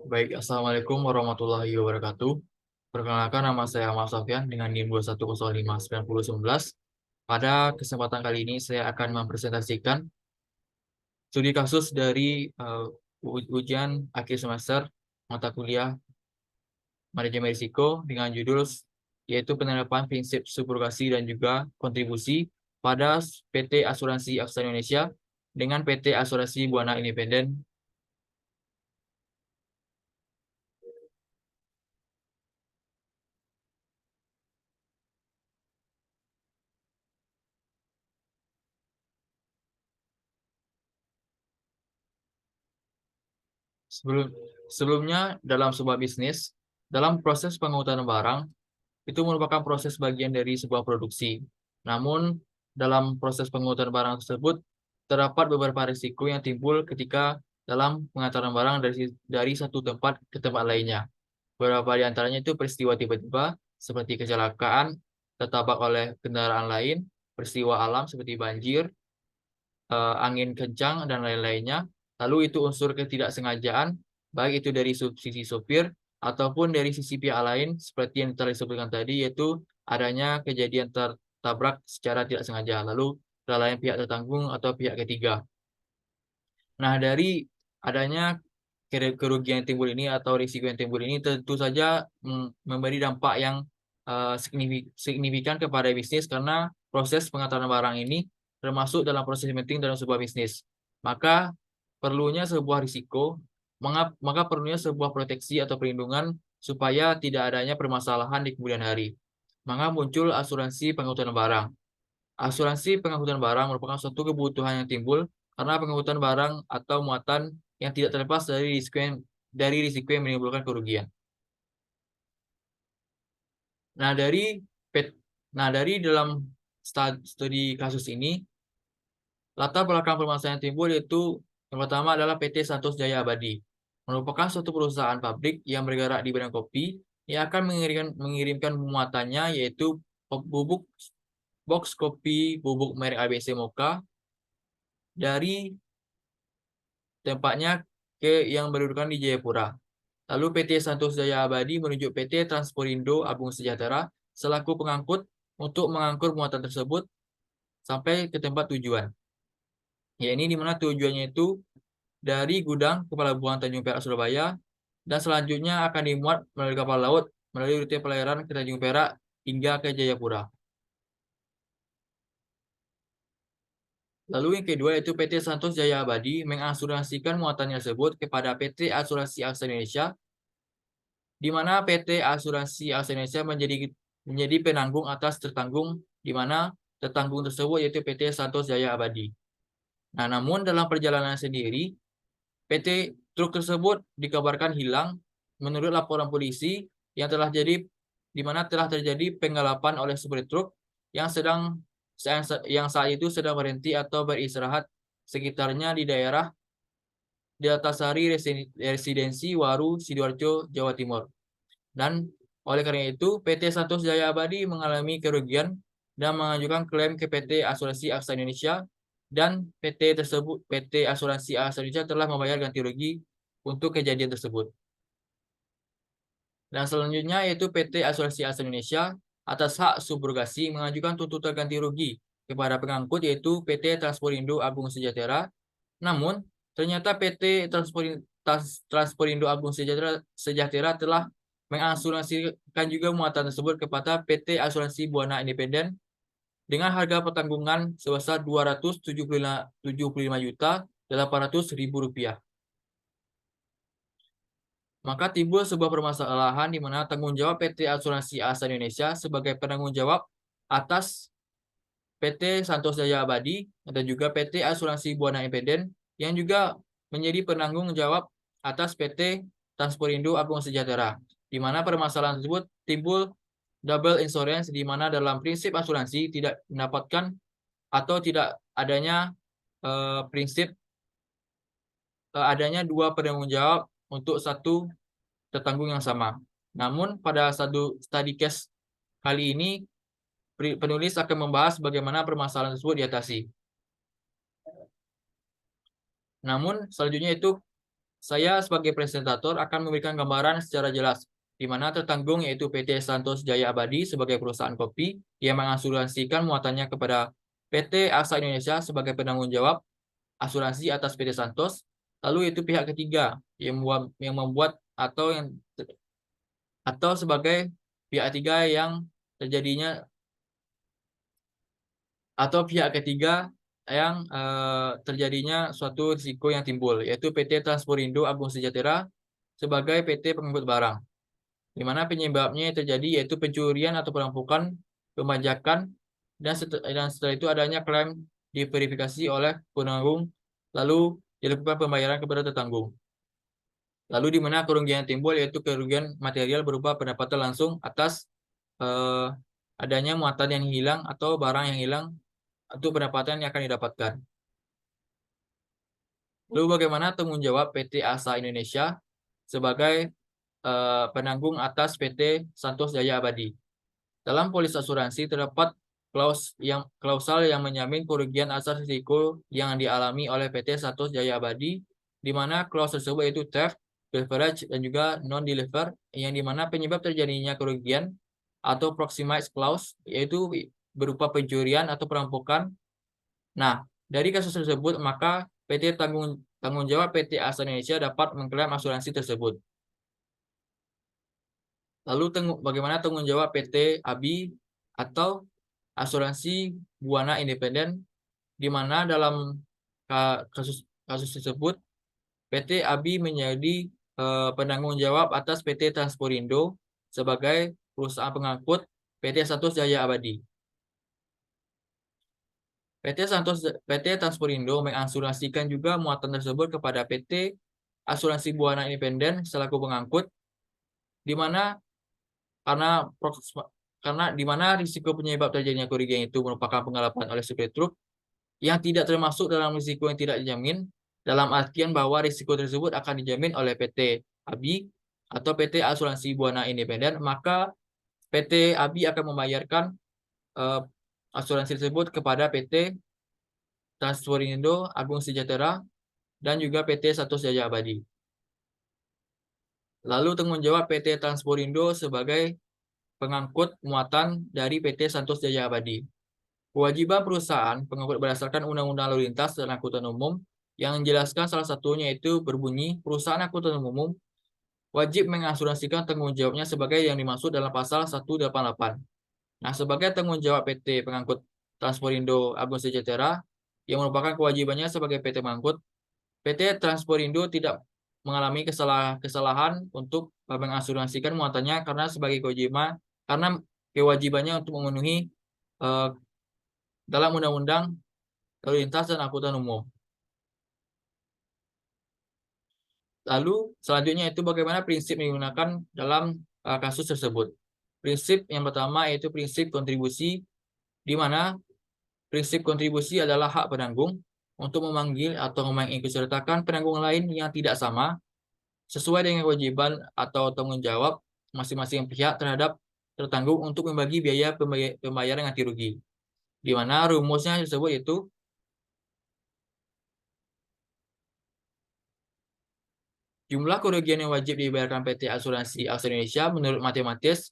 Baik, Assalamualaikum warahmatullahi wabarakatuh. Perkenalkan, nama saya Ahmad Sofyan dengan NIM 2105911. Pada kesempatan kali ini saya akan mempresentasikan studi kasus dari ujian akhir semester mata kuliah manajemen risiko dengan judul yaitu penerapan prinsip subrogasi dan juga kontribusi pada PT Asuransi Aksa Indonesia dengan PT Asuransi Buana Independen. Sebelum, Sebelumnya, dalam sebuah bisnis, dalam proses pengangkutan barang, itu merupakan proses bagian dari sebuah produksi. Namun, dalam proses pengangkutan barang tersebut, terdapat beberapa risiko yang timbul ketika dalam pengantaran barang dari satu tempat ke tempat lainnya. Beberapa di antaranya itu peristiwa tiba-tiba, seperti kecelakaan, tertabrak oleh kendaraan lain, peristiwa alam seperti banjir, angin kencang, dan lain-lainnya. Lalu itu unsur ketidaksengajaan, baik itu dari sisi sopir ataupun dari sisi pihak lain, seperti yang telah disebutkan tadi, yaitu adanya kejadian tertabrak secara tidak sengaja. Lalu kelalaian pihak tertanggung atau pihak ketiga. Nah, dari adanya kerugian yang timbul ini atau risiko yang timbul ini tentu saja memberi dampak yang signifikan kepada bisnis karena proses pengataran barang ini termasuk dalam proses penting dalam sebuah bisnis. Maka perlunya sebuah risiko, maka perlunya sebuah proteksi atau perlindungan supaya tidak adanya permasalahan di kemudian hari. Maka muncul asuransi pengangkutan barang. Asuransi pengangkutan barang merupakan suatu kebutuhan yang timbul karena pengangkutan barang atau muatan yang tidak terlepas dari risiko yang menimbulkan kerugian. Nah, dari dalam studi kasus ini, latar belakang permasalahan yang timbul yaitu yang pertama adalah PT Santos Jaya Abadi, merupakan suatu perusahaan pabrik yang bergerak di bidang kopi yang akan mengirimkan muatannya yaitu bubuk box kopi bubuk merek ABC Mocha dari tempatnya ke yang berkedudukan di Jayapura. Lalu PT Santos Jaya Abadi menunjuk PT Transporindo Agung Sejahtera selaku pengangkut untuk mengangkut muatan tersebut sampai ke tempat tujuan. Ya, ini di mana tujuannya itu dari gudang ke Pelabuhan Tanjung Perak Surabaya dan selanjutnya akan dimuat melalui kapal laut melalui rute pelayaran ke Tanjung Perak hingga ke Jayapura. Lalu yang kedua yaitu PT Santos Jaya Abadi mengasuransikan muatannya tersebut kepada PT Asuransi Aksa Indonesia, di mana PT Asuransi Aksa Indonesia menjadi penanggung atas tertanggung, di mana tertanggung tersebut yaitu PT Santos Jaya Abadi. Nah, namun dalam perjalanan sendiri, PT truk tersebut dikabarkan hilang menurut laporan polisi di mana telah terjadi penggelapan oleh supir truk yang saat itu sedang berhenti atau beristirahat sekitarnya di daerah Deltasari Residensi Waru, Sidoarjo, Jawa Timur. Dan oleh karena itu, PT Santos Jaya Abadi mengalami kerugian dan mengajukan klaim ke PT Asuransi Aksa Indonesia, dan PT Asuransi Aksa Indonesia telah membayar ganti rugi untuk kejadian tersebut. Dan selanjutnya yaitu PT Asuransi Aksa Indonesia atas hak subrogasi mengajukan tuntutan ganti rugi kepada pengangkut yaitu PT Transporindo Agung Sejahtera. Namun, ternyata PT Transporindo Agung Sejahtera telah mengasuransikan juga muatan tersebut kepada PT Asuransi Buana Independen dengan harga pertanggungan sebesar Rp275.800.000. Maka timbul sebuah permasalahan di mana tanggung jawab PT Asuransi Asa Indonesia sebagai penanggung jawab atas PT Santos Jaya Abadi dan juga PT Asuransi Buana Independen yang juga menjadi penanggung jawab atas PT Transporindo Agung Sejahtera, di mana permasalahan tersebut timbul double insurance, di mana dalam prinsip asuransi tidak mendapatkan atau tidak adanya prinsip adanya dua penanggung jawab untuk satu tertanggung yang sama. Namun pada satu study case kali ini penulis akan membahas bagaimana permasalahan tersebut diatasi. Namun selanjutnya itu Saya sebagai presentator akan memberikan gambaran secara jelas, di mana tertanggung yaitu PT Santos Jaya Abadi sebagai perusahaan kopi yang mengasuransikan muatannya kepada PT Asa Indonesia sebagai penanggung jawab asuransi atas PT Santos. Lalu itu pihak ketiga yang membuat atau sebagai pihak ketiga yang terjadinya atau pihak ketiga yang terjadinya suatu risiko yang timbul, yaitu PT Transporindo Agung Sejahtera sebagai PT pengangkut barang, di mana penyebabnya yang terjadi yaitu pencurian atau perampokan, pembajakan, dan setelah itu adanya klaim diverifikasi oleh penanggung, lalu dilakukan pembayaran kepada tertanggung. Lalu di mana kerugian yang timbul yaitu kerugian material berupa pendapatan langsung atas eh, adanya muatan yang hilang atau barang yang hilang atau pendapatan yang akan didapatkan. Lalu bagaimana tanggung jawab PT Asa Indonesia sebagai penanggung atas PT Santos Jaya Abadi? Dalam polis asuransi terdapat klausal yang menjamin kerugian atas risiko yang dialami oleh PT Santos Jaya Abadi, di mana klausal tersebut yaitu theft, privilege, dan juga non-deliver, yang dimana penyebab terjadinya kerugian atau proximize clause yaitu berupa pencurian atau perampokan. Nah, dari kasus tersebut maka tanggung jawab PT Asa Indonesia dapat mengklaim asuransi tersebut. Lalu bagaimana tanggung jawab PT ABI atau asuransi Buana Independen, di mana dalam kasus tersebut PT ABI menjadi penanggung jawab atas PT Transporindo sebagai perusahaan pengangkut PT Santos Jaya Abadi. PT Transporindo mengasuransikan juga muatan tersebut kepada PT Asuransi Buana Independen selaku pengangkut, di mana karena di mana risiko penyebab terjadinya kerugian itu merupakan penggelapan oleh supir truk yang tidak termasuk dalam risiko yang tidak dijamin, dalam artian bahwa risiko tersebut akan dijamin oleh PT ABI atau PT Asuransi Buana Independen, maka PT ABI akan membayarkan asuransi tersebut kepada PT Transporindo Agung Sejahtera dan juga PT Santos Jaya Abadi. Lalu tanggung jawab PT Transporindo sebagai pengangkut muatan dari PT Santos Jaya Abadi. Kewajiban perusahaan pengangkut berdasarkan Undang-Undang Lalu Lintas dan Angkutan Umum yang menjelaskan salah satunya itu berbunyi, perusahaan angkutan umum wajib mengasuransikan tanggung jawabnya sebagai yang dimaksud dalam pasal 188. Nah, sebagai tanggung jawab PT pengangkut Transporindo Agung Sejahtera yang merupakan kewajibannya sebagai PT pengangkut, PT Transporindo tidak mengalami kesalahan untuk mengasuransikan muatannya karena kewajibannya untuk memenuhi dalam Undang-Undang Lalu Lintas dan Angkutan Umum. Lalu selanjutnya itu bagaimana prinsip digunakan dalam kasus tersebut. Prinsip yang pertama yaitu prinsip kontribusi, di mana prinsip kontribusi adalah hak penanggung untuk memanggil atau mengikutsertakan penanggung lain yang tidak sama sesuai dengan kewajiban atau tanggung jawab masing-masing pihak terhadap tertanggung untuk membagi biaya pembayaran ganti rugi. Di mana rumusnya tersebut yaitu jumlah kerugian yang wajib dibayarkan PT Asuransi Asa Indonesia menurut matematis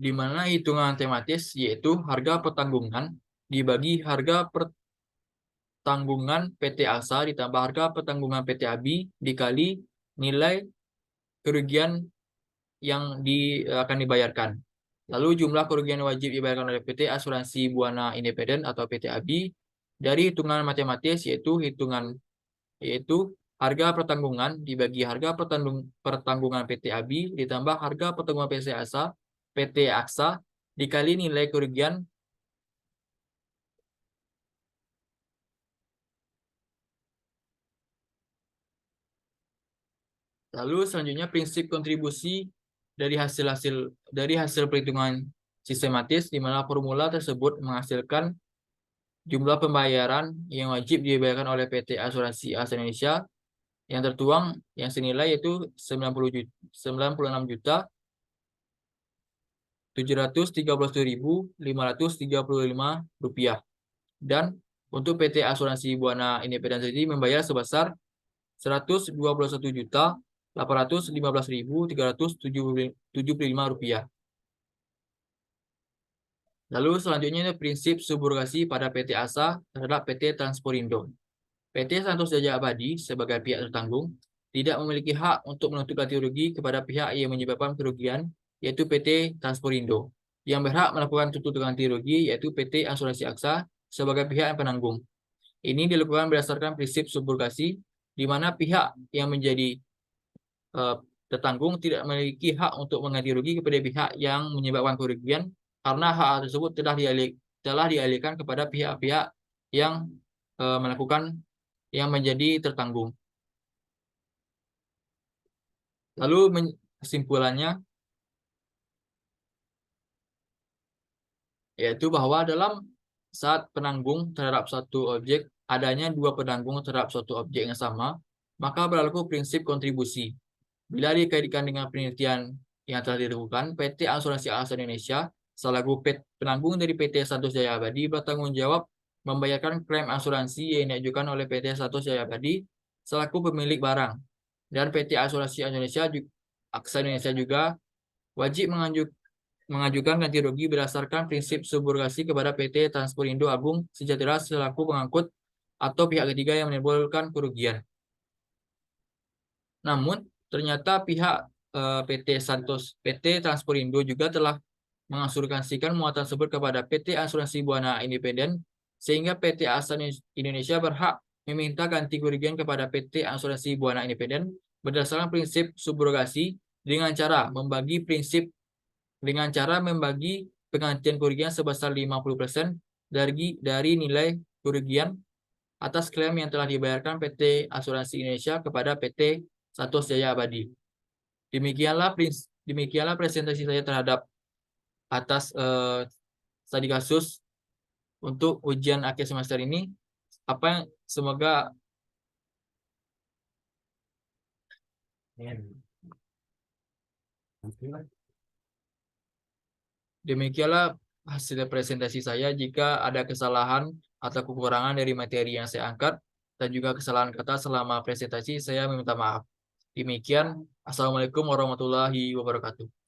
di mana hitungan matematis yaitu harga pertanggungan dibagi harga pertanggungan PT Asa ditambah harga pertanggungan PT ABI dikali nilai kerugian yang akan dibayarkan. Lalu jumlah kerugian wajib dibayarkan oleh PT Asuransi Buana Independen atau PT ABI dari hitungan matematis yaitu harga pertanggungan dibagi harga pertanggungan PT ABI ditambah harga pertanggungan PT Aksa dikali nilai kerugian Lalu selanjutnya prinsip kontribusi dari hasil perhitungan sistematis, di mana formula tersebut menghasilkan jumlah pembayaran yang wajib dibayarkan oleh PT Asuransi Asa Indonesia yang tertuang yang senilai yaitu 96 juta 713.535 rupiah. Dan untuk PT Asuransi Buana Independen sendiri membayar sebesar Rp121.815.375. Lalu selanjutnya ada prinsip subrogasi pada PT ASA terhadap PT Transporindo. PT Santos Jaya Abadi sebagai pihak tertanggung tidak memiliki hak untuk menuntut ganti rugi kepada pihak yang menyebabkan kerugian, yaitu PT Transporindo. Yang berhak melakukan tuntutan ganti rugi yaitu PT Asuransi Aksa sebagai pihak yang penanggung. Ini dilakukan berdasarkan prinsip subrogasi, di mana pihak yang menjadi tertanggung tidak memiliki hak untuk mengganti rugi kepada pihak yang menyebabkan kerugian karena hak tersebut telah dialihkan kepada pihak-pihak yang melakukan yang menjadi tertanggung. Lalu kesimpulannya yaitu bahwa dalam saat penanggung terhadap suatu objek, adanya dua penanggung terhadap suatu objek yang sama, maka berlaku prinsip kontribusi. Bila dikaitkan dengan penelitian yang telah dilakukan, PT Asuransi Aksa Indonesia selaku penanggung dari PT Santos Jaya Abadi bertanggung jawab membayarkan klaim asuransi yang diajukan oleh PT Santos Jaya Abadi selaku pemilik barang. Dan PT Asuransi Aksa Indonesia juga wajib mengajukan ganti rugi berdasarkan prinsip subrogasi kepada PT Transporindo Agung Sejahtera selaku pengangkut atau pihak ketiga yang menimbulkan kerugian. Namun, ternyata pihak PT Transporindo juga telah mengasuransikan muatan tersebut kepada PT Asuransi Buana Independen, sehingga PT ASA Indonesia berhak meminta ganti kerugian kepada PT Asuransi Buana Independen berdasarkan prinsip subrogasi dengan cara membagi penggantian kerugian sebesar 50% dari nilai kerugian atas klaim yang telah dibayarkan PT Asuransi Indonesia kepada PT Santos Jaya Abadi. Demikianlah presentasi saya terhadap atas studi kasus untuk ujian akhir semester ini. Semoga demikianlah hasil presentasi saya. Jika ada kesalahan atau kekurangan dari materi yang saya angkat dan juga kesalahan kata selama presentasi, saya meminta maaf. Demikian, Assalamualaikum warahmatullahi wabarakatuh.